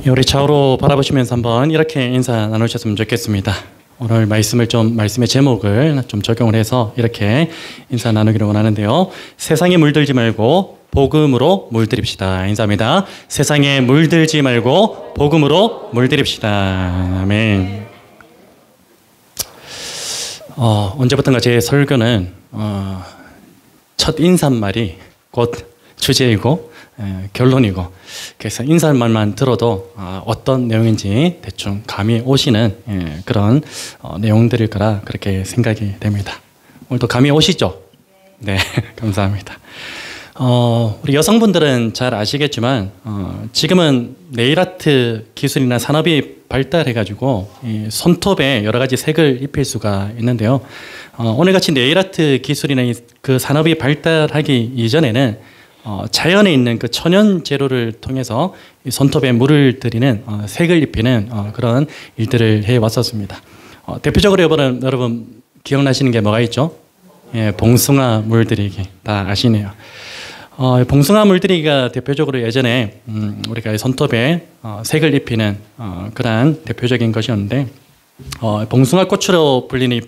우리 좌우로 바라보시면서 한번 이렇게 인사 나누셨으면 좋겠습니다. 오늘 말씀의 제목을 좀 적용을 해서 이렇게 인사 나누기를 원하는데요. 세상에 물들지 말고 복음으로 물들입시다. 인사합니다. 세상에 물들지 말고 복음으로 물들입시다. 아멘. 언제부턴가 제 설교는 첫 인사말이 곧 주제이고 결론이고, 그래서 인사말만 들어도 어떤 내용인지 대충 감이 오시는 그런 내용들일 거라 그렇게 생각이 됩니다. 오늘도 감이 오시죠? 네, 감사합니다. 우리 여성분들은 잘 아시겠지만 지금은 네일아트 기술이나 산업이 발달해가지고 이 손톱에 여러 가지 색을 입힐 수가 있는데요. 오늘같이 네일아트 기술이나 그 산업이 발달하기 이전에는 자연에 있는 그 천연 재료를 통해서 이 손톱에 물을 들이는 색을 입히는 그런 일들을 해왔었습니다. 대표적으로 여러분 기억나시는 게 뭐가 있죠? 예, 봉숭아 물들이기 다 아시네요. 봉숭아 물들이기가 대표적으로 예전에 우리가 손톱에 색을 입히는 그러한 대표적인 것이었는데, 봉숭아꽃으로 불리는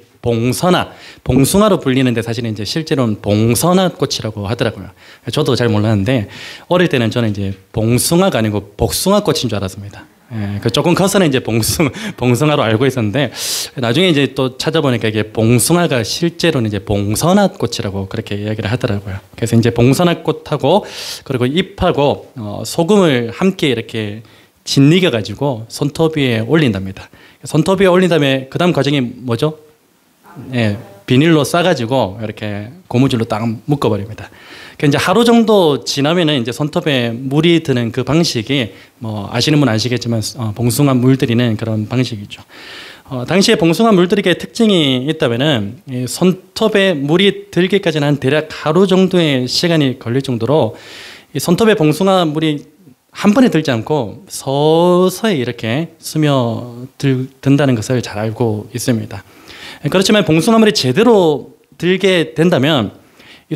봉숭아로 불리는데 사실은 이제 실제로는 봉선화꽃이라고 하더라고요. 저도 잘 몰랐는데 어릴 때는 저는 이제 봉숭아가 아니고 복숭아꽃인 줄 알았습니다. 예, 조금 커서는 이제 봉숭아로 알고 있었는데 나중에 이제 또 찾아보니까 이게 봉숭아가 실제로는 이제 봉선화꽃이라고 그렇게 이야기를 하더라고요. 그래서 이제 봉선화꽃하고 그리고 잎하고 소금을 함께 이렇게 짓이겨 가지고 손톱 위에 올린답니다. 손톱 위에 올린 다음에 그 다음 과정이 뭐죠? 예, 비닐로 싸가지고 이렇게 고무줄로 딱 묶어버립니다. 이제 하루 정도 지나면은 이제 손톱에 물이 드는 그 방식이 뭐 아시는 분 아시겠지만 봉숭아 물들이는 그런 방식이죠. 당시에 봉숭아 물들이기의 특징이 있다면은 이 손톱에 물이 들기까지는 한 대략 하루 정도의 시간이 걸릴 정도로 이 손톱에 봉숭아 물이 한 번에 들지 않고 서서히 이렇게 스며든다는 것을 잘 알고 있습니다. 그렇지만 봉숭아물이 제대로 들게 된다면 이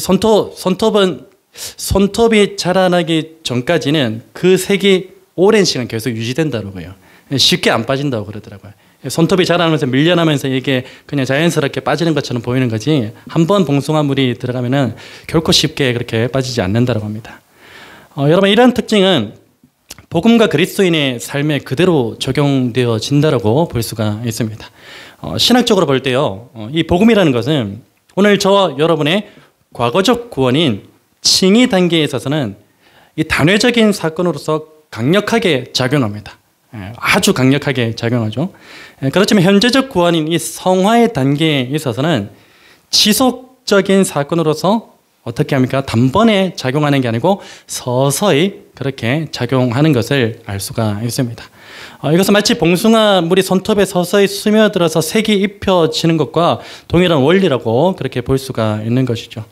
손톱이 자라나기 전까지는 그 색이 오랜 시간 계속 유지된다고요. 쉽게 안 빠진다고 그러더라고요. 손톱이 자라면서 밀려나면서 이게 그냥 자연스럽게 빠지는 것처럼 보이는 거지, 한번 봉숭아물이 들어가면은 결코 쉽게 그렇게 빠지지 않는다고 합니다. 여러분, 이런 특징은 복음과 그리스도인의 삶에 그대로 적용되어진다고 볼 수가 있습니다. 신학적으로 볼 때요, 이 복음이라는 것은 오늘 저와 여러분의 과거적 구원인 칭의 단계에 있어서는 이 단회적인 사건으로서 강력하게 작용합니다. 아주 강력하게 작용하죠. 그렇지만 현재적 구원인 이 성화의 단계에 있어서는 지속적인 사건으로서 어떻게 합니까? 단번에 작용하는 게 아니고 서서히 그렇게 작용하는 것을 알 수가 있습니다. 이것은 마치 봉숭아 물이 손톱에 서서히 스며들어서 색이 입혀지는 것과 동일한 원리라고 그렇게 볼 수가 있는 것이죠.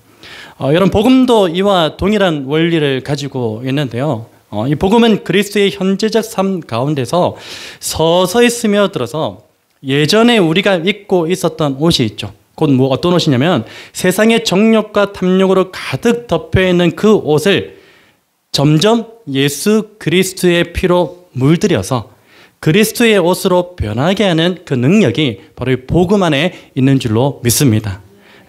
여러분, 복음도 이와 동일한 원리를 가지고 있는데요. 이 복음은 그리스도의 현재적 삶 가운데서 서서히 스며들어서 예전에 우리가 입고 있었던 옷이 있죠. 곧 어떤 옷이냐면 세상의 정욕과 탐욕으로 가득 덮여있는 그 옷을 점점 예수 그리스도의 피로 물들여서 그리스도의 옷으로 변하게 하는 그 능력이 바로 이 복음 안에 있는 줄로 믿습니다.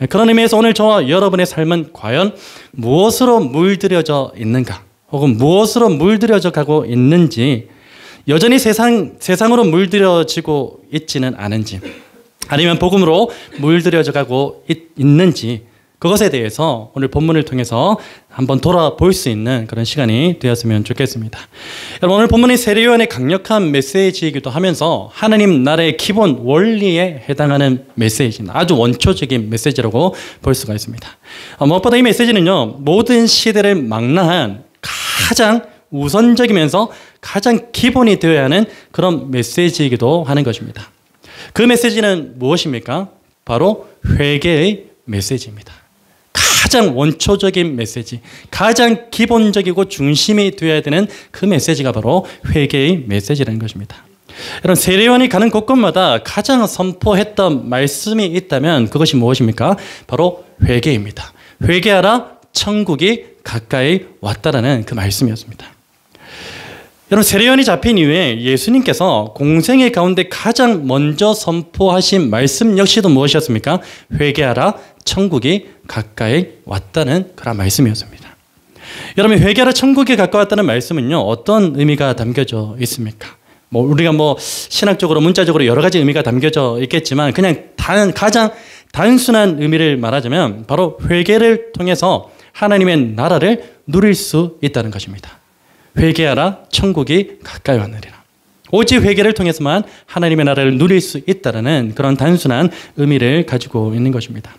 그런 의미에서 오늘 저와 여러분의 삶은 과연 무엇으로 물들여져 있는가, 혹은 무엇으로 물들여져 가고 있는지, 여전히 세상으로 물들여지고 있지는 않은지, 아니면 복음으로 물들여져 가고 있는지, 그것에 대해서 오늘 본문을 통해서 한번 돌아볼 수 있는 그런 시간이 되었으면 좋겠습니다. 여러분, 오늘 본문이 세례요한의 강력한 메시지이기도 하면서 하나님 나라의 기본 원리에 해당하는 메시지입니다. 아주 원초적인 메시지라고 볼 수가 있습니다. 무엇보다 이 메시지는요, 모든 시대를 망라한 가장 우선적이면서 가장 기본이 되어야 하는 그런 메시지이기도 하는 것입니다. 그 메시지는 무엇입니까? 바로 회개의 메시지입니다. 가장 원초적인 메시지, 가장 기본적이고 중심이 되어야 되는 그 메시지가 바로 회개의 메시지라는 것입니다. 여러분, 세례요한이 가는 곳곳마다 가장 선포했던 말씀이 있다면 그것이 무엇입니까? 바로 회개입니다. 회개하라, 천국이 가까이 왔다라는 그 말씀이었습니다. 여러분, 세례요한이 잡힌 이후에 예수님께서 공생의 가운데 가장 먼저 선포하신 말씀 역시도 무엇이었습니까? 회개하라, 천국이 가까이 왔다는 그런 말씀이었습니다. 여러분, 회개하라, 천국이 가까웠다는 말씀은요, 어떤 의미가 담겨져 있습니까? 우리가 신학적으로, 문자적으로 여러 가지 의미가 담겨져 있겠지만, 그냥 가장 단순한 의미를 말하자면 바로 회개를 통해서 하나님의 나라를 누릴 수 있다는 것입니다. 회개하라, 천국이 가까이 왔느니라. 오직 회개를 통해서만 하나님의 나라를 누릴 수 있다는 그런 단순한 의미를 가지고 있는 것입니다.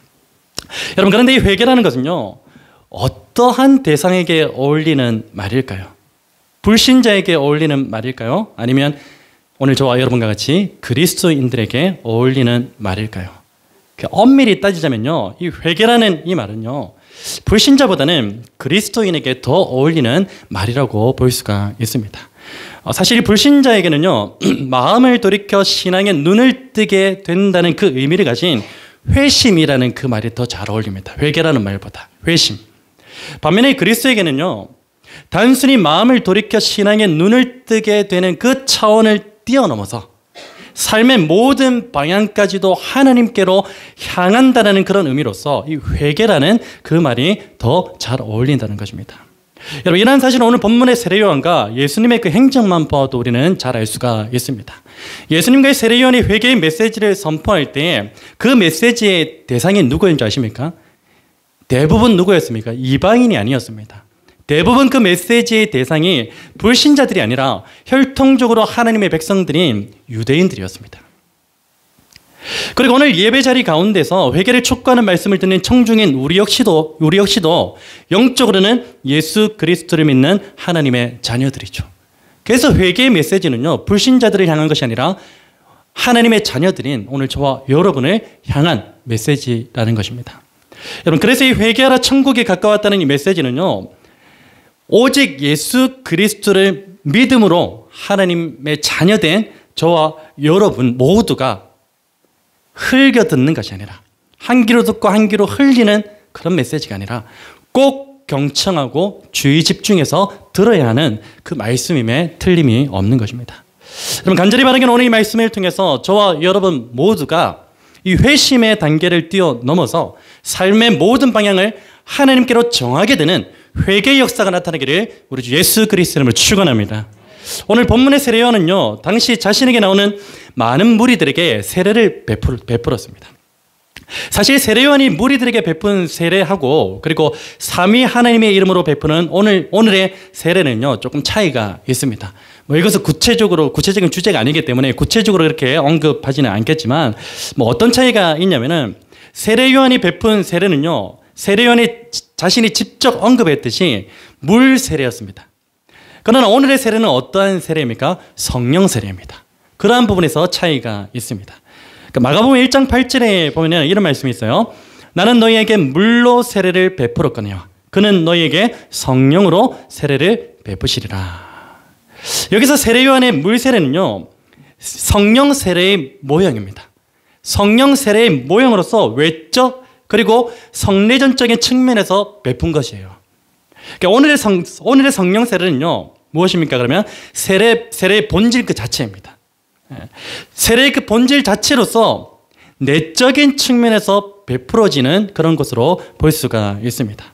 여러분, 그런데 이 회개라는 것은요, 어떠한 대상에게 어울리는 말일까요? 불신자에게 어울리는 말일까요? 아니면 오늘 저와 여러분과 같이 그리스도인들에게 어울리는 말일까요? 엄밀히 따지자면요, 이 회개라는 이 말은요, 불신자보다는 그리스도인에게 더 어울리는 말이라고 볼 수가 있습니다. 사실 이 불신자에게는요, 마음을 돌이켜 신앙의 눈을 뜨게 된다는 그 의미를 가진 회심이라는 그 말이 더 잘 어울립니다. 회개라는 말보다 회심. 반면에 그리스도에게는요, 단순히 마음을 돌이켜 신앙의 눈을 뜨게 되는 그 차원을 뛰어넘어서 삶의 모든 방향까지도 하나님께로 향한다는 그런 의미로서 이 회개라는 그 말이 더 잘 어울린다는 것입니다. 여러분, 이러한 사실은 오늘 본문의 세례요한과 예수님의 그 행적만 봐도 우리는 잘 알 수가 있습니다. 예수님과 세례요한이 회개의 메시지를 선포할 때 그 메시지의 대상이 누구인 줄 아십니까? 대부분 누구였습니까? 이방인이 아니었습니다. 대부분 그 메시지의 대상이 불신자들이 아니라 혈통적으로 하나님의 백성들인 유대인들이었습니다. 그리고 오늘 예배 자리 가운데서 회개를 촉구하는 말씀을 듣는 청중인 우리 역시도 영적으로는 예수 그리스도를 믿는 하나님의 자녀들이죠. 그래서 회개의 메시지는요, 불신자들을 향한 것이 아니라 하나님의 자녀들인 오늘 저와 여러분을 향한 메시지라는 것입니다. 여러분, 그래서 이 회개하라, 천국이 가까웠다는 이 메시지는요, 오직 예수 그리스도를 믿음으로 하나님의 자녀된 저와 여러분 모두가 흘겨 듣는 것이 아니라, 한 귀로 듣고 한 귀로 흘리는 그런 메시지가 아니라 꼭 경청하고 주의 집중해서 들어야 하는 그 말씀임에 틀림이 없는 것입니다. 여러분, 간절히 바라기는 오늘 이 말씀을 통해서 저와 여러분 모두가 이 회심의 단계를 뛰어넘어서 삶의 모든 방향을 하나님께로 정하게 되는 회개의 역사가 나타나기를 우리 주 예수 그리스도의 이름으로 축원합니다. 오늘 본문의 세례요한은요, 당시 자신에게 나오는 많은 무리들에게 세례를 베풀었습니다. 사실 세례요한이 무리들에게 베푼 세례하고 그리고 삼위 하나님의 이름으로 베푸는 오늘의 세례는요, 조금 차이가 있습니다. 이것은 구체적인 주제가 아니기 때문에 구체적으로 이렇게 언급하지는 않겠지만, 어떤 차이가 있냐면은 세례요한이 베푼 세례는요, 세례요한이 자신이 직접 언급했듯이 물 세례였습니다. 그러나 오늘의 세례는 어떠한 세례입니까? 성령 세례입니다. 그러한 부분에서 차이가 있습니다. 마가복음 1장 8절에 보면 이런 말씀이 있어요. 나는 너희에게 물로 세례를 베풀었거니와 그는 너희에게 성령으로 세례를 베푸시리라. 여기서 세례요한의 물 세례는요, 성령 세례의 모형입니다. 성령 세례의 모형으로서 외적 그리고 성내전적인 측면에서 베푼 것이에요. 그러니까 오늘의 성령 세례는요, 무엇입니까? 그러면 세례의 본질 그 자체입니다. 세례의 그 본질 자체로서 내적인 측면에서 베풀어지는 그런 것으로 볼 수가 있습니다.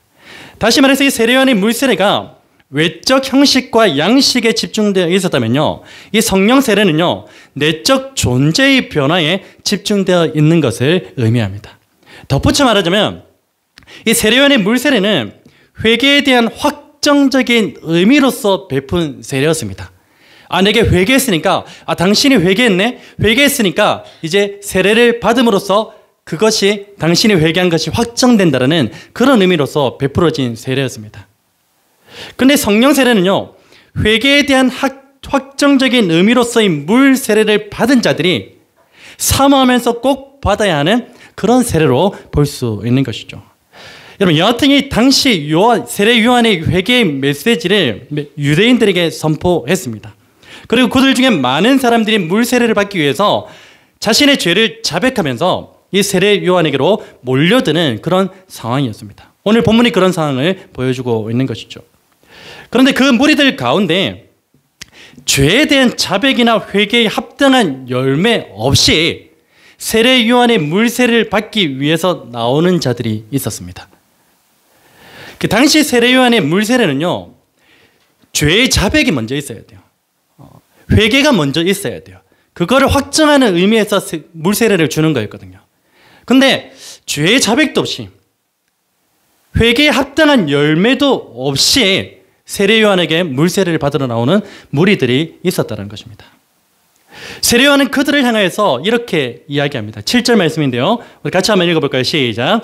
다시 말해서 이 세례요한의 물 세례가 외적 형식과 양식에 집중되어 있었다면요, 이 성령 세례는요, 내적 존재의 변화에 집중되어 있는 것을 의미합니다. 덧붙여 말하자면 이 세례요한의 물 세례는 회개에 대한 확정적인 의미로서 베푼 세례였습니다. 내게 회개했으니까, 당신이 회개했네? 회개했으니까 이제 세례를 받음으로써 그것이 당신이 회개한 것이 확정된다는 그런 의미로서 베풀어진 세례였습니다. 그런데 성령 세례는요, 회개에 대한 확정적인 의미로서의 물 세례를 받은 자들이 사모하면서 꼭 받아야 하는 그런 세례로 볼 수 있는 것이죠. 여러분, 여하튼 이 당시 세례 요한의 회개의 메시지를 유대인들에게 선포했습니다. 그리고 그들 중에 많은 사람들이 물 세례를 받기 위해서 자신의 죄를 자백하면서 이 세례 요한에게로 몰려드는 그런 상황이었습니다. 오늘 본문이 그런 상황을 보여주고 있는 것이죠. 그런데 그 무리들 가운데 죄에 대한 자백이나 회개에 합당한 열매 없이 세례 요한의 물세례를 받기 위해서 나오는 자들이 있었습니다. 그 당시 세례 요한의 물세례는요, 죄의 자백이 먼저 있어야 돼요. 회개가 먼저 있어야 돼요. 그거를 확정하는 의미에서 물세례를 주는 거였거든요. 근데 죄의 자백도 없이 회개에 합당한 열매도 없이 세례 요한에게 물세례를 받으러 나오는 무리들이 있었다는 것입니다. 세례 요한은 그들을 향해서 이렇게 이야기합니다. 7절 말씀인데요. 우리 같이 한번 읽어볼까요? 시작.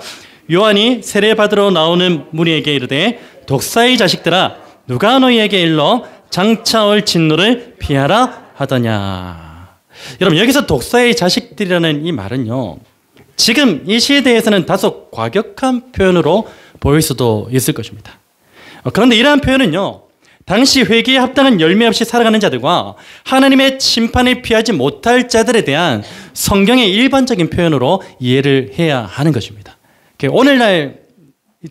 요한이 세례 받으러 나오는 무리에게 이르되 독사의 자식들아 누가 너희에게 일러 장차 올 진노를 피하라 하더냐. 여러분, 여기서 독사의 자식들이라는 이 말은요, 지금 이 시대에서는 다소 과격한 표현으로 보일 수도 있을 것입니다. 그런데 이러한 표현은요, 당시 회개에 합당한 열매 없이 살아가는 자들과 하나님의 심판을 피하지 못할 자들에 대한 성경의 일반적인 표현으로 이해를 해야 하는 것입니다. 오늘날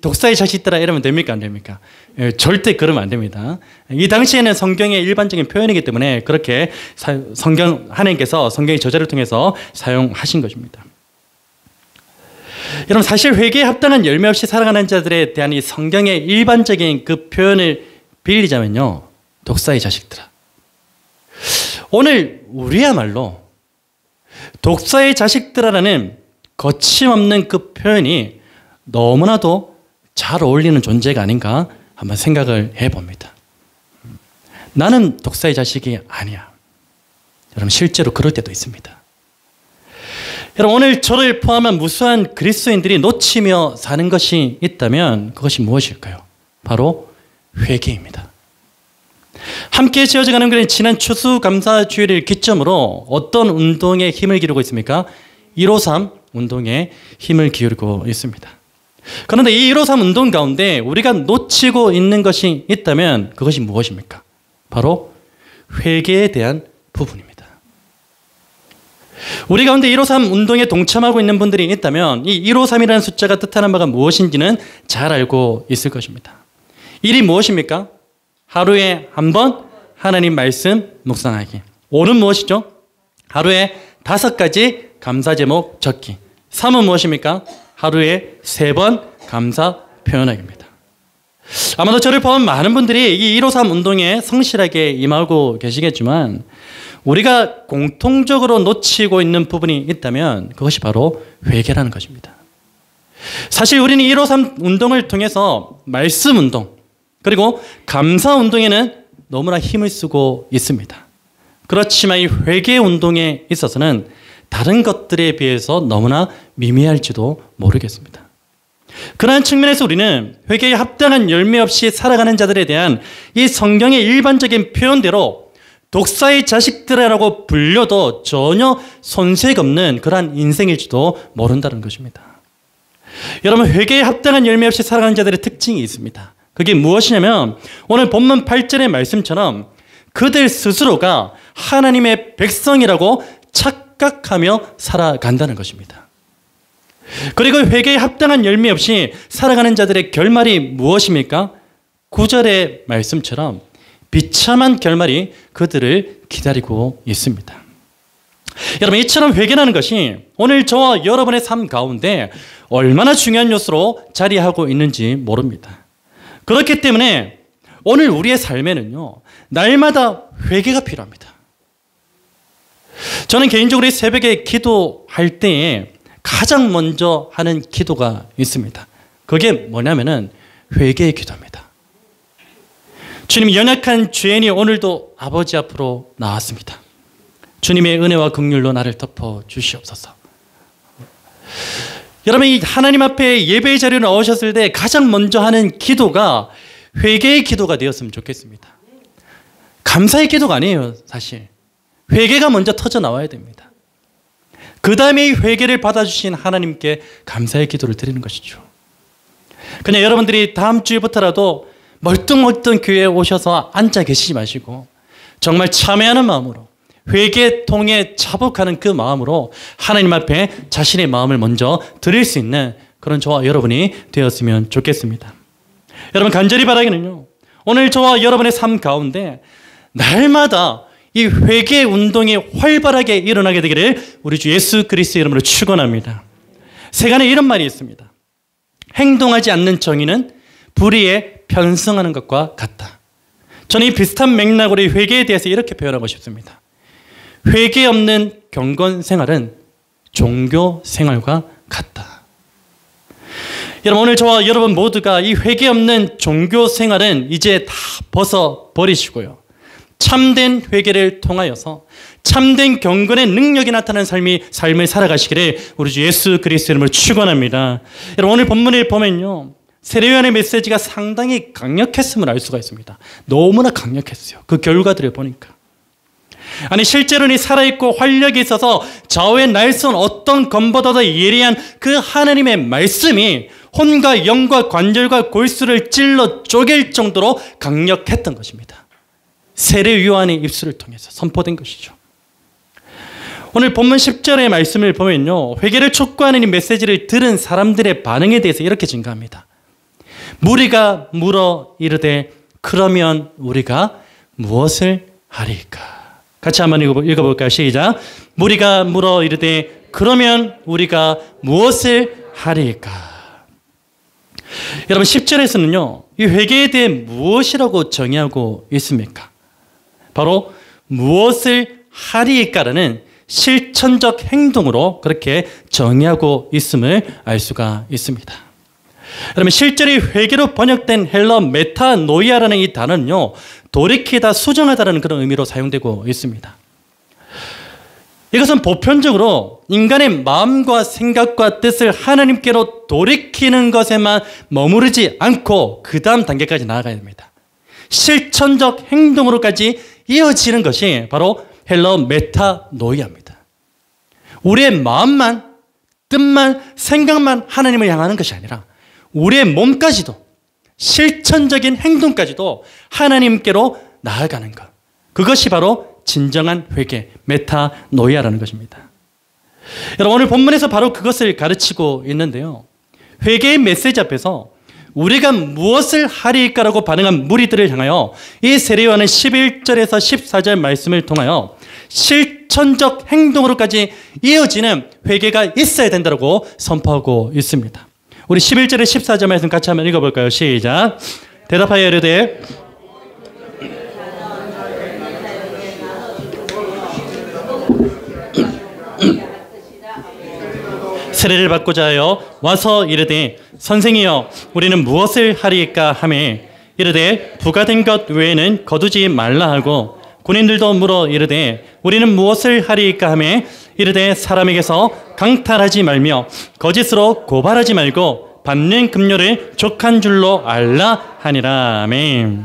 독사의 자식들아 이러면 됩니까? 안 됩니까? 절대 그러면 안 됩니다. 이 당시에는 성경의 일반적인 표현이기 때문에 그렇게 하나님께서 성경의 저자를 통해서 사용하신 것입니다. 여러분, 사실 회개에 합당한 열매 없이 살아가는 자들에 대한 이 성경의 일반적인 그 표현을 빌리자면요, 독사의 자식들아. 오늘 우리야말로 독사의 자식들아라는 거침없는 그 표현이 너무나도 잘 어울리는 존재가 아닌가 한번 생각을 해봅니다. 나는 독사의 자식이 아니야. 여러분, 실제로 그럴 때도 있습니다. 여러분, 오늘 저를 포함한 무수한 그리스도인들이 놓치며 사는 것이 있다면 그것이 무엇일까요? 바로 회개입니다. 함께 지어져가는 그런 지난 추수감사주일을 기점으로 어떤 운동에 힘을 기울이고 있습니까? 153 운동에 힘을 기울이고 있습니다. 그런데 이 153 운동 가운데 우리가 놓치고 있는 것이 있다면 그것이 무엇입니까? 바로 회개에 대한 부분입니다. 우리 가운데 153 운동에 동참하고 있는 분들이 있다면 이 153이라는 숫자가 뜻하는 바가 무엇인지는 잘 알고 있을 것입니다. 1이 무엇입니까? 하루에 한 번 하나님 말씀 묵상하기. 5는 무엇이죠? 하루에 5가지 감사 제목 적기. 3은 무엇입니까? 하루에 3번 감사 표현하기입니다. 아마도 저를 포함한 많은 분들이 이 153 운동에 성실하게 임하고 계시겠지만 우리가 공통적으로 놓치고 있는 부분이 있다면 그것이 바로 회개라는 것입니다. 사실 우리는 153 운동을 통해서 말씀 운동 그리고 감사 운동에는 너무나 힘을 쓰고 있습니다. 그렇지만 이 회개 운동에 있어서는 다른 것들에 비해서 너무나 미미할지도 모르겠습니다. 그러한 측면에서 우리는 회개에 합당한 열매 없이 살아가는 자들에 대한 이 성경의 일반적인 표현대로 독사의 자식들이라고 불려도 전혀 손색 없는 그러한 인생일지도 모른다는 것입니다. 여러분, 회개에 합당한 열매 없이 살아가는 자들의 특징이 있습니다. 그게 무엇이냐면 오늘 본문 8절의 말씀처럼 그들 스스로가 하나님의 백성이라고 착각하며 살아간다는 것입니다. 그리고 회개에 합당한 열매 없이 살아가는 자들의 결말이 무엇입니까? 9절의 말씀처럼 비참한 결말이 그들을 기다리고 있습니다. 여러분, 이처럼 회개라는 것이 오늘 저와 여러분의 삶 가운데 얼마나 중요한 요소로 자리하고 있는지 모릅니다. 그렇기 때문에 오늘 우리의 삶에는요, 날마다 회개가 필요합니다. 저는 개인적으로 이 새벽에 기도할 때에 가장 먼저 하는 기도가 있습니다. 그게 뭐냐면은 회개의 기도입니다. 주님, 연약한 죄인이 오늘도 아버지 앞으로 나왔습니다. 주님의 은혜와 긍휼로 나를 덮어 주시옵소서. 여러분, 이 하나님 앞에 예배의 자리에 나오셨을 때 가장 먼저 하는 기도가 회개의 기도가 되었으면 좋겠습니다. 감사의 기도가 아니에요, 사실. 회개가 먼저 터져 나와야 됩니다. 그 다음에 이 회개를 받아주신 하나님께 감사의 기도를 드리는 것이죠. 그냥 여러분들이 다음 주부터라도 멀뚱멀뚱 교회에 오셔서 앉아 계시지 마시고 정말 참회하는 마음으로 회개통에 자복하는 그 마음으로 하나님 앞에 자신의 마음을 먼저 드릴 수 있는 그런 저와 여러분이 되었으면 좋겠습니다. 여러분, 간절히 바라기는요, 오늘 저와 여러분의 삶 가운데 날마다 이 회개 운동이 활발하게 일어나게 되기를 우리 주 예수 그리스도의 이름으로 축원합니다. 세간에 이런 말이 있습니다. 행동하지 않는 정의는 불의에 편승하는 것과 같다. 저는 이 비슷한 맥락으로 이 회개에 대해서 이렇게 표현하고 싶습니다. 회개 없는 경건 생활은 종교 생활과 같다. 여러분, 오늘 저와 여러분 모두가 이 회개 없는 종교 생활은 이제 다 벗어버리시고요. 참된 회개를 통하여서 참된 경건의 능력이 나타나는 삶을 살아가시기를 우리 주 예수 그리스도의 이름으로 축원합니다. 여러분, 오늘 본문을 보면요, 세례요한의 메시지가 상당히 강력했음을 알 수가 있습니다. 너무나 강력했어요. 그 결과들을 보니까. 아니, 실제로는 살아있고 활력이 있어서 좌우에 날선 어떤 검보다도 예리한 그 하나님의 말씀이 혼과 영과 관절과 골수를 찔러 쪼갤 정도로 강력했던 것입니다. 세례 요한의 입술을 통해서 선포된 것이죠. 오늘 본문 10절의 말씀을 보면요, 회개를 촉구하는 이 메시지를 들은 사람들의 반응에 대해서 이렇게 증가합니다. 무리가 물어 이르되 그러면 우리가 무엇을 하리까? 같이 한번 읽어볼까요? 시작. 무리가 물어 이르되 그러면 우리가 무엇을 하리까? 여러분, 10절에서는요, 이 회개에 대해 무엇이라고 정의하고 있습니까? 바로 무엇을 하리까라는 실천적 행동으로 그렇게 정의하고 있음을 알 수가 있습니다. 여러분, 실제로 회개로 번역된 헬러 메타노이아라는 이 단어는요, 돌이키다, 수정하다라는 그런 의미로 사용되고 있습니다. 이것은 보편적으로 인간의 마음과 생각과 뜻을 하나님께로 돌이키는 것에만 머무르지 않고 그 다음 단계까지 나아가야 됩니다. 실천적 행동으로까지 이어지는 것이 바로 헬러 메타노이아입니다. 우리의 마음만, 뜻만, 생각만 하나님을 향하는 것이 아니라 우리의 몸까지도, 실천적인 행동까지도 하나님께로 나아가는 것, 그것이 바로 진정한 회개, 메타노이아라는 것입니다. 여러분, 오늘 본문에서 바로 그것을 가르치고 있는데요, 회개의 메시지 앞에서 우리가 무엇을 하리까라고 반응한 무리들을 향하여 이 세례요한은 11절에서 14절 말씀을 통하여 실천적 행동으로까지 이어지는 회개가 있어야 된다고 선포하고 있습니다. 우리 11절에 14절 말씀 같이 한번 읽어볼까요? 시작. 대답하여 이르되 세례를 받고자 하여 와서 이르되 선생이여 우리는 무엇을 하리까 하매 이르되 부과된 것 외에는 거두지 말라 하고 군인들도 물어 이르되 우리는 무엇을 하리까 하매 이르되 사람에게서 강탈하지 말며 거짓으로 고발하지 말고 받는 급료를 족한 줄로 알라 하니라. 아멘.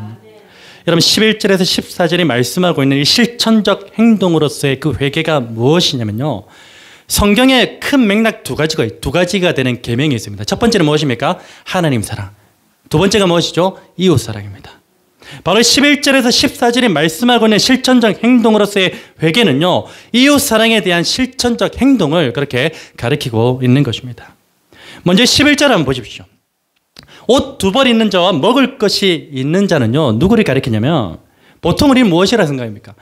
여러분, 11절에서 14절이 말씀하고 있는 이 실천적 행동으로서의 그 회개가 무엇이냐면요, 성경에 큰 맥락 두 가지가 되는 계명이 있습니다. 첫 번째는 무엇입니까? 하나님 사랑. 두 번째가 무엇이죠? 이웃 사랑입니다. 바로 11절에서 14절이 말씀하고 있는 실천적 행동으로서의 회개는요, 이웃 사랑에 대한 실천적 행동을 그렇게 가리키고 있는 것입니다. 먼저 11절 한번 보십시오. 옷 두 벌 있는 자와 먹을 것이 있는 자는요, 누구를 가리키냐면 보통 우리는 무엇이라 생각합니까?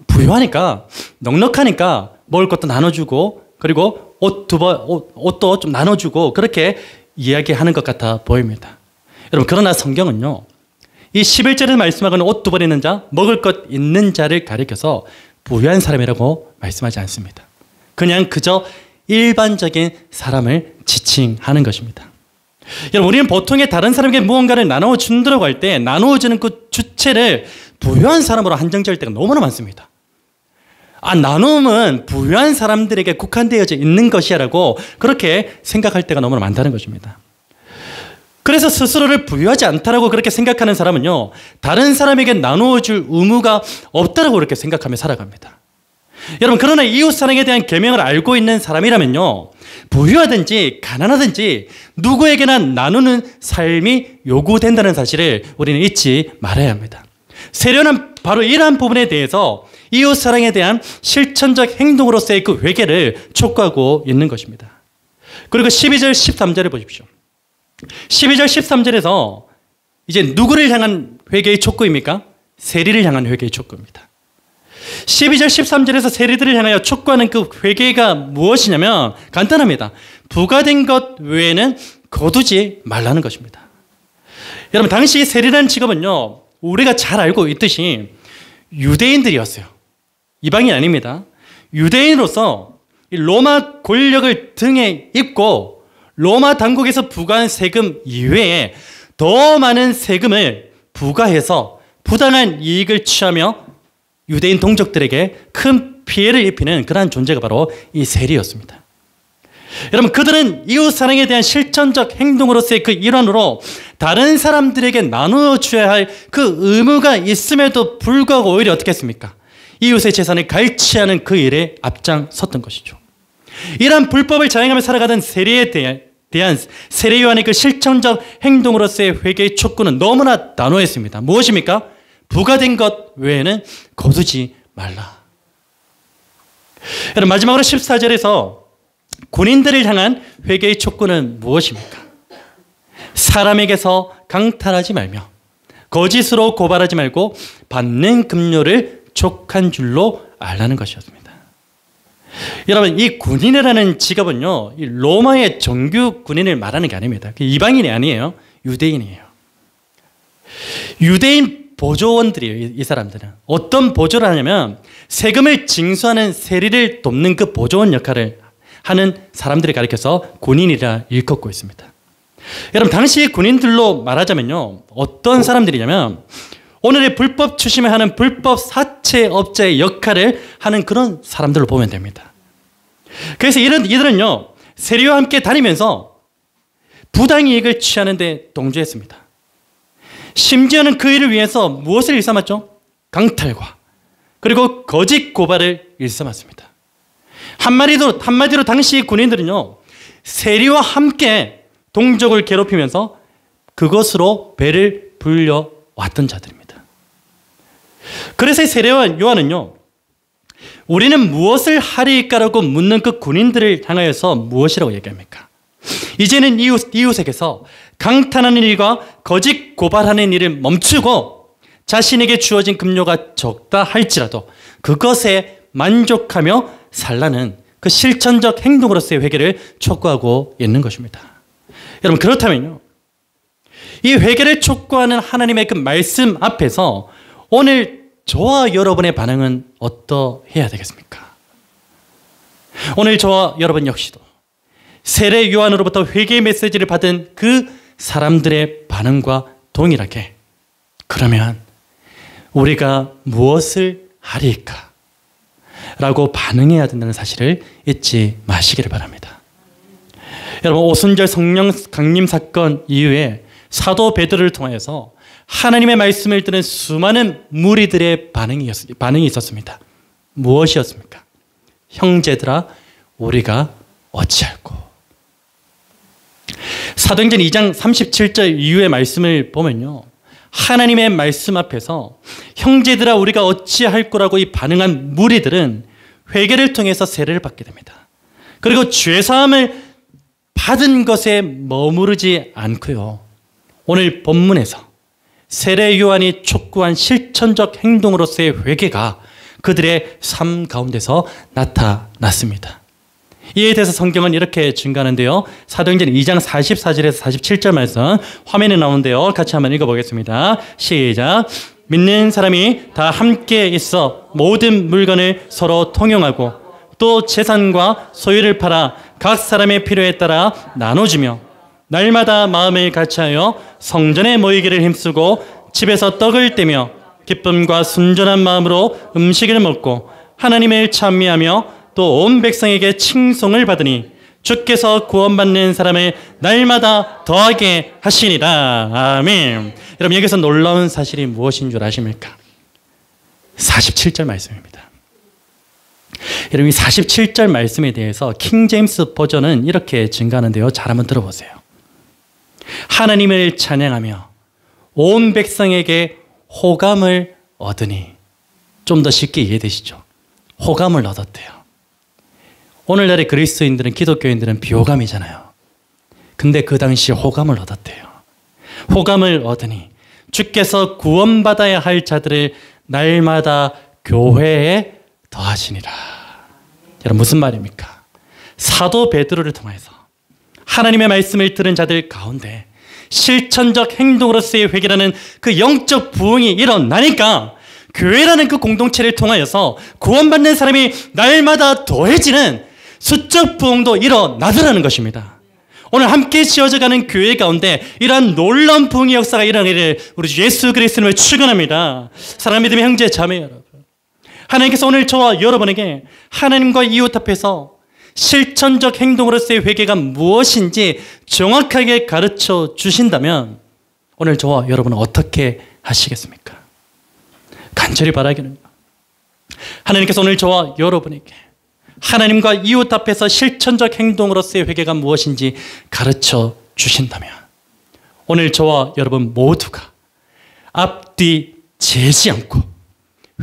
부유하니까, 넉넉하니까 먹을 것도 나눠주고, 그리고 옷도 좀 나눠주고, 그렇게 이야기하는 것 같아 보입니다. 여러분, 그러나 성경은요, 이 11절에 말씀하고는 옷 두 벌 있는 자, 먹을 것 있는 자를 가리켜서 부유한 사람이라고 말씀하지 않습니다. 그냥 그저 일반적인 사람을 지칭하는 것입니다. 여러분, 우리는 보통의 다른 사람에게 무언가를 나누어 준다고 할 때 나누어주는 그 주체를 부유한 사람으로 한정지을 때가 너무나 많습니다. 나눔은 부유한 사람들에게 국한되어져 있는 것이라고 그렇게 생각할 때가 너무나 많다는 것입니다. 그래서 스스로를 부유하지 않다라고 그렇게 생각하는 사람은요, 다른 사람에게 나누어 줄 의무가 없다라고 그렇게 생각하며 살아갑니다. 여러분, 그러나 이웃 사랑에 대한 계명을 알고 있는 사람이라면요, 부유하든지 가난하든지 누구에게나 나누는 삶이 요구된다는 사실을 우리는 잊지 말아야 합니다. 세례는 바로 이러한 부분에 대해서 이웃 사랑에 대한 실천적 행동으로서의 그 회개를 촉구하고 있는 것입니다. 그리고 12절 13절을 보십시오. 12절 13절에서 이제 누구를 향한 회개의 촉구입니까? 세리를 향한 회개의 촉구입니다. 12절 13절에서 세리들을 향하여 촉구하는 그 회개가 무엇이냐면 간단합니다. 부과된 것 외에는 거두지 말라는 것입니다. 여러분, 당시 세리라는 직업은요, 우리가 잘 알고 있듯이 유대인들이었어요. 이방인이 아닙니다. 유대인으로서 로마 권력을 등에 입고 로마 당국에서 부과한 세금 이외에 더 많은 세금을 부과해서 부당한 이익을 취하며 유대인 동족들에게 큰 피해를 입히는 그러한 존재가 바로 이 세리였습니다. 여러분, 그들은 이웃 사랑에 대한 실천적 행동으로서의 그 일환으로 다른 사람들에게 나누어 줘야 할 그 의무가 있음에도 불구하고 오히려 어떻게 했습니까? 이웃의 재산을 갈취하는 그 일에 앞장섰던 것이죠. 이러한 불법을 자행하며 살아가던 세리에 대한 세례 요한의 그 실천적 행동으로서의 회개의 촉구는 너무나 단호했습니다. 무엇입니까? 부과된 것 외에는 거두지 말라. 여러분, 마지막으로 14절에서 군인들을 향한 회개의 촉구는 무엇입니까? 사람에게서 강탈하지 말며 거짓으로 고발하지 말고 받는 급료를 족한 줄로 알라는 것이었습니다. 여러분, 이 군인이라는 직업은요, 이 로마의 정규 군인을 말하는 게 아닙니다. 이방인이 아니에요. 유대인이에요. 유대인 보조원들이에요. 이 사람들은 어떤 보조를 하냐면 세금을 징수하는 세리를 돕는 그 보조원 역할을 하는 사람들을 가리켜서 군인이라 일컫고 있습니다. 여러분, 당시 군인들로 말하자면요, 어떤 사람들이냐면 오늘의 불법 추심을 하는 불법 사채업자의 역할을 하는 그런 사람들로 보면 됩니다. 그래서 이들은요, 세리와 함께 다니면서 부당이익을 취하는 데 동조했습니다. 심지어는 그 일을 위해서 무엇을 일삼았죠? 강탈과 그리고 거짓 고발을 일삼았습니다. 한마디로 당시 군인들은요, 세리와 함께 동족을 괴롭히면서 그것으로 배를 불려왔던 자들입니다. 그래서 세례 요한은요, 우리는 무엇을 하리일까라고 묻는 그 군인들을 향하여서 무엇이라고 얘기합니까? 이제는 이웃에게서 강탈하는 일과 거짓 고발하는 일을 멈추고 자신에게 주어진 급료가 적다 할지라도 그것에 만족하며 살라는 그 실천적 행동으로서의 회개를 촉구하고 있는 것입니다. 여러분, 그렇다면요, 이 회개를 촉구하는 하나님의 그 말씀 앞에서 오늘 저와 여러분의 반응은 어떠해야 되겠습니까? 오늘 저와 여러분 역시도 세례 요한으로부터 회개의 메시지를 받은 그 사람들의 반응과 동일하게, 그러면 우리가 무엇을 하리까? 라고 반응해야 된다는 사실을 잊지 마시기를 바랍니다. 여러분, 오순절 성령 강림 사건 이후에 사도 베드로를 통하여서 하나님의 말씀을 들은 수많은 무리들의 반응이 있었습니다. 무엇이었습니까? 형제들아, 우리가 어찌할꼬? 사도행전 2장 37절 이후의 말씀을 보면요, 하나님의 말씀 앞에서 형제들아 우리가 어찌할꼬라고 이 반응한 무리들은 회개를 통해서 세례를 받게 됩니다. 그리고 죄사함을 받은 것에 머무르지 않고요, 오늘 본문에서 세례 요한이 촉구한 실천적 행동으로서의 회개가 그들의 삶 가운데서 나타났습니다. 이에 대해서 성경은 이렇게 증가하는데요, 사도행전 2장 44절에서 47절 말씀 화면에 나오는데요, 같이 한번 읽어보겠습니다. 시작. 믿는 사람이 다 함께 있어 모든 물건을 서로 통용하고 또 재산과 소유를 팔아 각 사람의 필요에 따라 나눠주며 날마다 마음을 같이하여 성전에 모이기를 힘쓰고 집에서 떡을 떼며 기쁨과 순전한 마음으로 음식을 먹고 하나님을 찬미하며 또 온 백성에게 칭송을 받으니 주께서 구원받는 사람을 날마다 더하게 하시니라. 아멘. 여러분, 여기서 놀라운 사실이 무엇인 줄 아십니까? 47절 말씀입니다. 여러분, 이 47절 말씀에 대해서 킹 제임스 버전은 이렇게 증가하는데요, 잘 한번 들어보세요. 하나님을 찬양하며 온 백성에게 호감을 얻으니, 좀 더 쉽게 이해되시죠? 호감을 얻었대요. 오늘날의 그리스도인들은, 기독교인들은 비호감이잖아요. 근데 그 당시 호감을 얻었대요. 호감을 얻으니 주께서 구원받아야 할 자들을 날마다 교회에 더하시니라. 여러분 무슨 말입니까? 사도 베드로를 통해서 하나님의 말씀을 들은 자들 가운데 실천적 행동으로서의 회개라는 그 영적 부흥이 일어나니까 교회라는 그 공동체를 통하여서 구원받는 사람이 날마다 더해지는 수적 부흥도 일어나더라는 것입니다. 오늘 함께 지어져가는 교회 가운데 이러한 놀라운 부흥의 역사가 일어나기를 우리 주 예수 그리스도를 축원합니다. 사랑하는 믿음의 형제 자매 여러분, 하나님께서 오늘 저와 여러분에게 하나님과 이웃 앞에서 실천적 행동으로서의 회개가 무엇인지 정확하게 가르쳐 주신다면 오늘 저와 여러분은 어떻게 하시겠습니까? 간절히 바라기는 하나님께서 오늘 저와 여러분에게 하나님과 이웃 앞에서 실천적 행동으로서의 회개가 무엇인지 가르쳐 주신다면 오늘 저와 여러분 모두가 앞뒤 재지 않고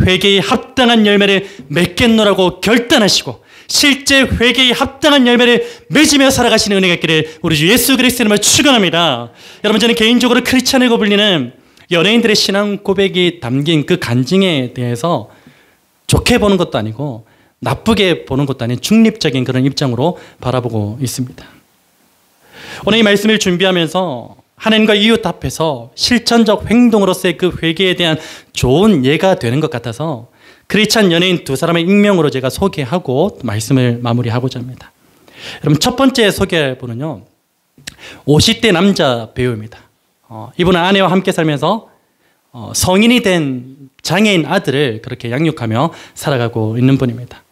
회개에 합당한 열매를 맺겠노라고 결단하시고 실제 회개에 합당한 열매를 맺으며 살아가시는 은혜가 있기를 우리 주 예수 그리스도의 이름으로 축원합니다. 여러분, 저는 개인적으로 크리스찬이라고 불리는 연예인들의 신앙 고백이 담긴 그 간증에 대해서 좋게 보는 것도 아니고 나쁘게 보는 것도 아닌 중립적인 그런 입장으로 바라보고 있습니다. 오늘 이 말씀을 준비하면서 하나님과 이웃 앞에서 실천적 행동으로서의 그 회개에 대한 좋은 예가 되는 것 같아서 크리스찬 연예인 두 사람의 익명으로 제가 소개하고 말씀을 마무리하고자 합니다. 여러분, 첫 번째 소개할 분은요, 50대 남자 배우입니다. 이분은 아내와 함께 살면서 성인이 된 장애인 아들을 그렇게 양육하며 살아가고 있는 분입니다.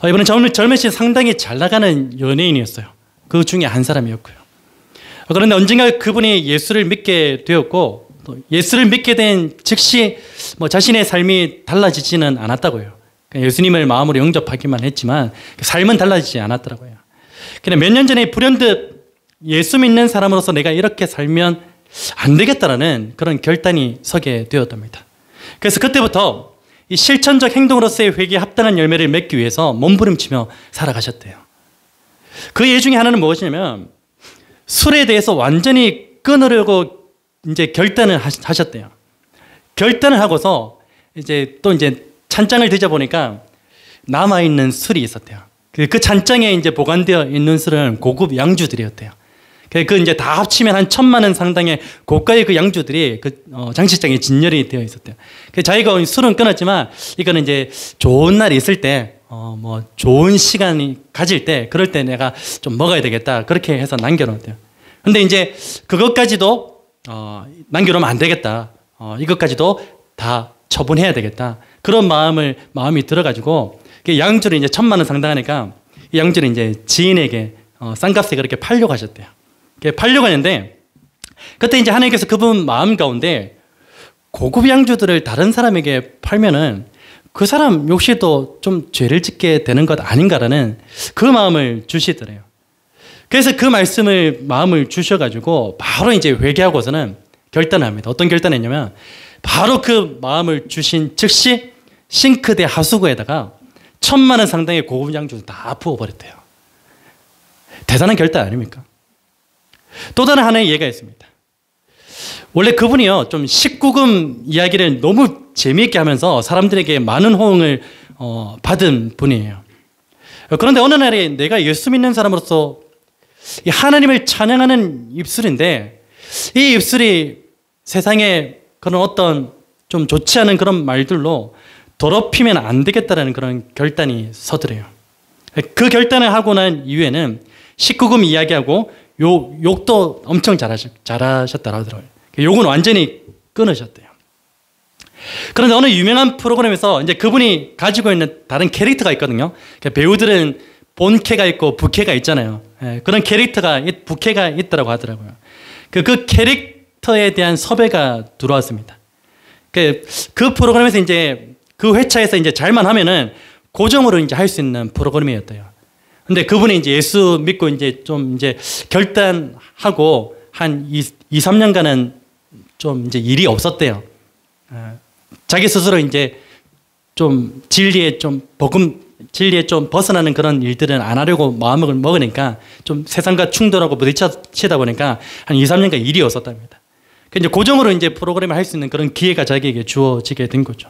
이분은 젊은 시 상당히 잘 나가는 연예인이었어요. 그 중에 한 사람이었고요. 그런데 언젠가 그분이 예수를 믿게 되었고 또 예수를 믿게 된 즉시 자신의 삶이 달라지지는 않았다고요. 예수님을 마음으로 영접하기만 했지만 삶은 달라지지 않았더라고요. 그냥 몇 년 전에 불현듯 예수 믿는 사람으로서 내가 이렇게 살면 안 되겠다라는 그런 결단이 서게 되었답니다. 그래서 그때부터 이 실천적 행동으로서의 회개에 합당한 열매를 맺기 위해서 몸부림치며 살아가셨대요. 그 예 중에 하나는 무엇이냐면 술에 대해서 완전히 끊으려고 이제 결단을 하셨대요. 결단을 하고서 이제 찬장을 드셔보니까 남아있는 술이 있었대요. 그 찬장에 이제 보관되어 있는 술은 고급 양주들이었대요. 그 이제 다 합치면 한 1,000만 원 상당의 고가의 그 양주들이 그 장식장에 진열이 되어 있었대요. 자기가 술은 끊었지만 이거는 이제 좋은 날이 있을 때 좋은 시간이 가질 때 그럴 때 내가 좀 먹어야 되겠다 그렇게 해서 남겨놓았대요. 근데 이제 그것까지도 남겨놓으면 안 되겠다. 이것까지도 다 처분해야 되겠다. 그런 마음이 들어가지고 양주를 이제 1,000만 원 상당하니까 이 양주를 이제 지인에게 싼 값에 그렇게 팔려고 하셨대요. 팔려고 하는데 그때 이제 하나님께서 그분 마음 가운데 고급 양주들을 다른 사람에게 팔면은 그 사람 역시도 좀 죄를 짓게 되는 것 아닌가라는 그 마음을 주시더래요. 그래서 그 마음을 주셔가지고 바로 이제 회개하고서는 결단을 합니다. 어떤 결단을 했냐면 바로 그 마음을 주신 즉시 싱크대 하수구에다가 1,000만 원 상당의 고급 양주를 다 부어버렸대요. 대단한 결단 아닙니까? 또 다른 하나의 예가 있습니다. 원래 그분이요, 좀 19금 이야기를 너무 재미있게 하면서 사람들에게 많은 호응을 받은 분이에요. 그런데 어느 날에 내가 예수 믿는 사람으로서 이 하나님을 찬양하는 입술인데 이 입술이 세상에 그런 어떤 좀 좋지 않은 그런 말들로 더럽히면 안 되겠다라는 그런 결단이 서더래요. 그 결단을 하고 난 이후에는 19금 이야기하고 욕도 엄청 잘하셨다고 하더라고요. 욕은 완전히 끊으셨대요. 그런데 어느 유명한 프로그램에서 이제 그분이 가지고 있는 다른 캐릭터가 있거든요. 배우들은 본캐가 있고 부캐가 있잖아요. 그런 부캐가 있다고 하더라고요. 그 캐릭터에 대한 섭외가 들어왔습니다. 그 프로그램에서 이제 그 회차에서 이제 잘만 하면은 고정으로 이제 할 수 있는 프로그램이었대요. 근데 그분이 이제 예수 믿고 이제 좀 이제 결단하고 한 2-3년간은 좀 이제 일이 없었대요. 자기 스스로 이제 좀 진리에 좀 벗어나는 그런 일들은 안 하려고 마음을 먹으니까 좀 세상과 충돌하고 부딪히다 보니까 한 2-3년간 일이 없었답니다. 이제 고정으로 이제 프로그램을 할 수 있는 그런 기회가 자기에게 주어지게 된 거죠.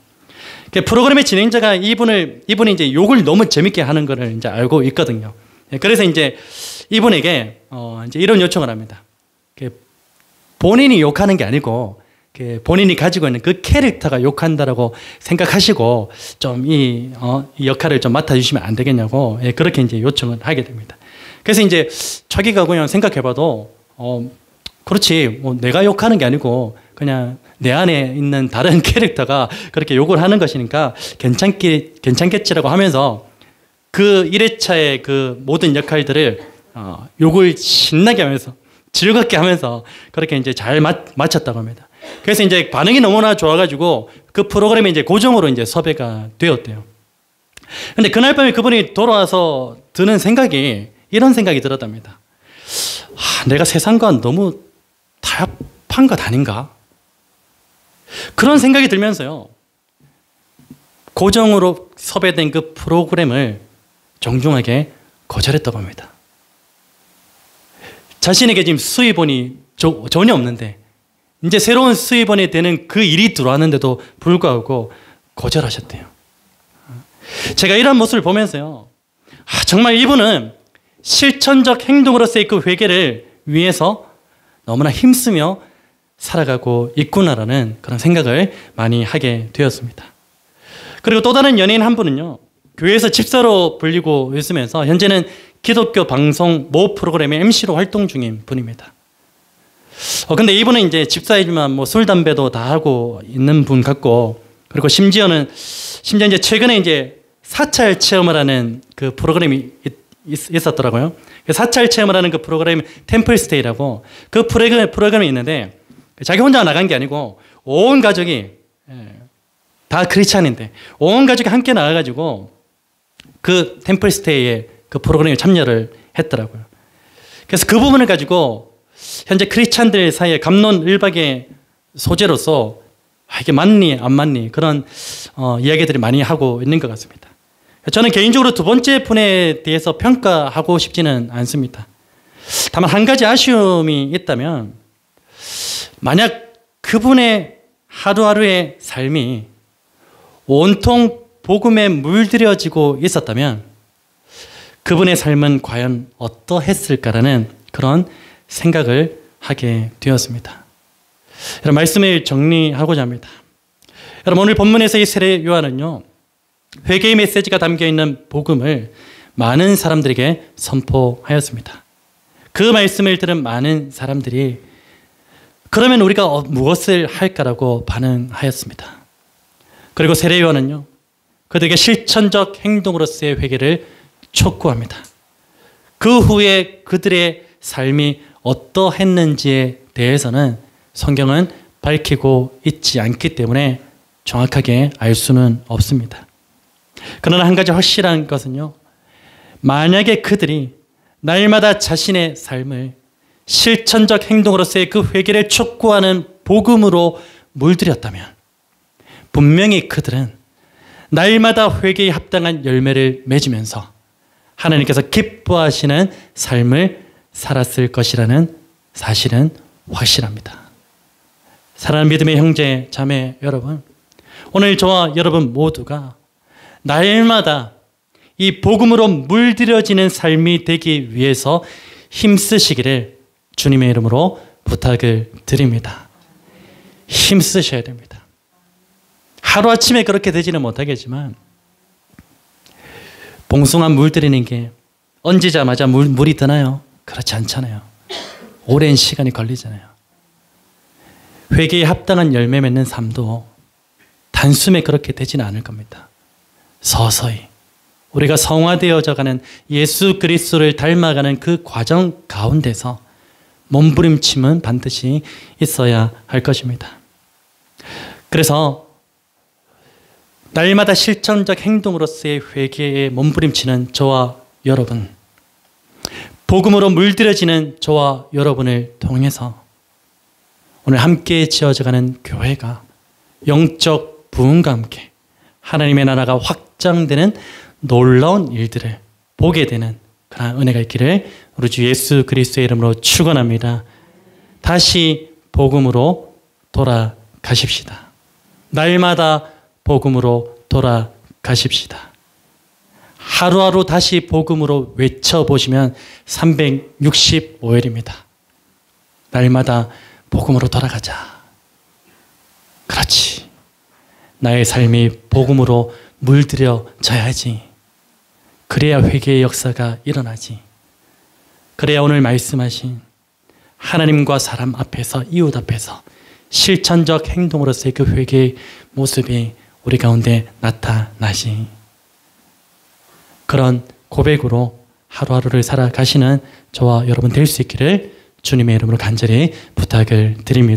프로그램의 진행자가 이분이 이제 욕을 너무 재밌게 하는 거를 이제 알고 있거든요. 그래서 이제 이분에게 이제 이런 요청을 합니다. 본인이 욕하는 게 아니고 본인이 가지고 있는 그 캐릭터가 욕한다라고 생각하시고 좀 이 역할을 좀 맡아주시면 안 되겠냐고 그렇게 이제 요청을 하게 됩니다. 그래서 이제 자기가 그냥 생각해봐도 그렇지 뭐 내가 욕하는 게 아니고 그냥 내 안에 있는 다른 캐릭터가 그렇게 욕을 하는 것이니까 괜찮겠지라고 하면서 그 1회차의 그 모든 역할들을 욕을 신나게 하면서 즐겁게 하면서 그렇게 이제 잘 마쳤다고 합니다. 그래서 이제 반응이 너무나 좋아가지고 그 프로그램에 이제 고정으로 이제 섭외가 되었대요. 근데 그날 밤에 그분이 돌아와서 드는 생각이 이런 생각이 들었답니다. 내가 세상과 너무 타협한 것 아닌가? 그런 생각이 들면서요. 고정으로 섭외된 그 프로그램을 정중하게 거절했다고 합니다. 자신에게 지금 수입원이 전혀 없는데 이제 새로운 수입원이 되는 그 일이 들어왔는데도 불구하고 거절하셨대요. 제가 이런 모습을 보면서요. 정말 이분은 실천적 행동으로서의 그 회개를 위해서 너무나 힘쓰며 살아가고 있구나라는 그런 생각을 많이 하게 되었습니다. 그리고 또 다른 연예인 한 분은요. 교회에서 집사로 불리고 있으면서 현재는 기독교 방송 모 프로그램의 MC로 활동 중인 분입니다. 근데 이분은 이제 집사이지만 뭐 술, 담배도 다 하고 있는 분 같고, 그리고 심지어 이제 최근에 이제 사찰 체험을 하는 그 프로그램이 있었더라고요. 사찰 체험을 하는 그 프로그램 템플스테이라고 그 프로그램이 있는데 자기 혼자 나간 게 아니고 온 가족이 다 크리스찬인데 온 가족이 함께 나가가지고 그 템플스테이에 그 프로그램에 참여를 했더라고요. 그래서 그 부분을 가지고 현재 크리스찬들 사이에 갑론을박의 소재로서 이게 맞니 안 맞니 그런 이야기들이 많이 하고 있는 것 같습니다. 저는 개인적으로 두 번째 분에 대해서 평가하고 싶지는 않습니다. 다만 한 가지 아쉬움이 있다면 만약 그분의 하루하루의 삶이 온통 복음에 물들여지고 있었다면 그분의 삶은 과연 어떠했을까라는 그런 생각을 하게 되었습니다. 여러분, 말씀을 정리하고자 합니다. 여러분, 오늘 본문에서 이 세례 요한은요, 회개의 메시지가 담겨있는 복음을 많은 사람들에게 선포하였습니다. 그 말씀을 들은 많은 사람들이 그러면 우리가 무엇을 할까라고 반응하였습니다. 그리고 세례 요한은요, 그들에게 실천적 행동으로서의 회개를 촉구합니다. 그 후에 그들의 삶이 어떠했는지에 대해서는 성경은 밝히고 있지 않기 때문에 정확하게 알 수는 없습니다. 그러나 한 가지 확실한 것은요, 만약에 그들이 날마다 자신의 삶을 실천적 행동으로서의 그 회개를 촉구하는 복음으로 물들였다면 분명히 그들은 날마다 회개에 합당한 열매를 맺으면서 하나님께서 기뻐하시는 삶을 살았을 것이라는 사실은 확실합니다. 사랑하는 믿음의 형제, 자매 여러분, 오늘 저와 여러분 모두가 날마다 이 복음으로 물들여지는 삶이 되기 위해서 힘쓰시기를 주님의 이름으로 부탁을 드립니다. 힘쓰셔야 됩니다. 하루아침에 그렇게 되지는 못하겠지만 봉숭아 물들이는 게 얹자마자 물이 드나요? 그렇지 않잖아요. 오랜 시간이 걸리잖아요. 회개에 합당한 열매 맺는 삶도 단숨에 그렇게 되지는 않을 겁니다. 서서히 우리가 성화되어져가는 예수 그리스도를 닮아가는 그 과정 가운데서 몸부림침은 반드시 있어야 할 것입니다. 그래서 날마다 실천적 행동으로서의 회개에 몸부림치는 저와 여러분, 복음으로 물들여지는 저와 여러분을 통해서 오늘 함께 지어져가는 교회가 영적 부흥과 함께 하나님의 나라가 확장되는 놀라운 일들을 보게 되는 그런 은혜가 있기를 우리 주 예수 그리스도의 이름으로 축원합니다. 다시 복음으로 돌아가십시다. 날마다 복음으로 돌아가십시다. 하루하루 다시 복음으로 외쳐보시면 365일입니다. 날마다 복음으로 돌아가자. 그렇지. 나의 삶이 복음으로 물들여져야지. 그래야 회개의 역사가 일어나지. 그래야 오늘 말씀하신 하나님과 사람 앞에서, 이웃 앞에서 실천적 행동으로서의 그 회개의 모습이 우리 가운데 나타나시. 그런 고백으로 하루하루를 살아가시는 저와 여러분 될 수 있기를 주님의 이름으로 간절히 부탁을 드립니다.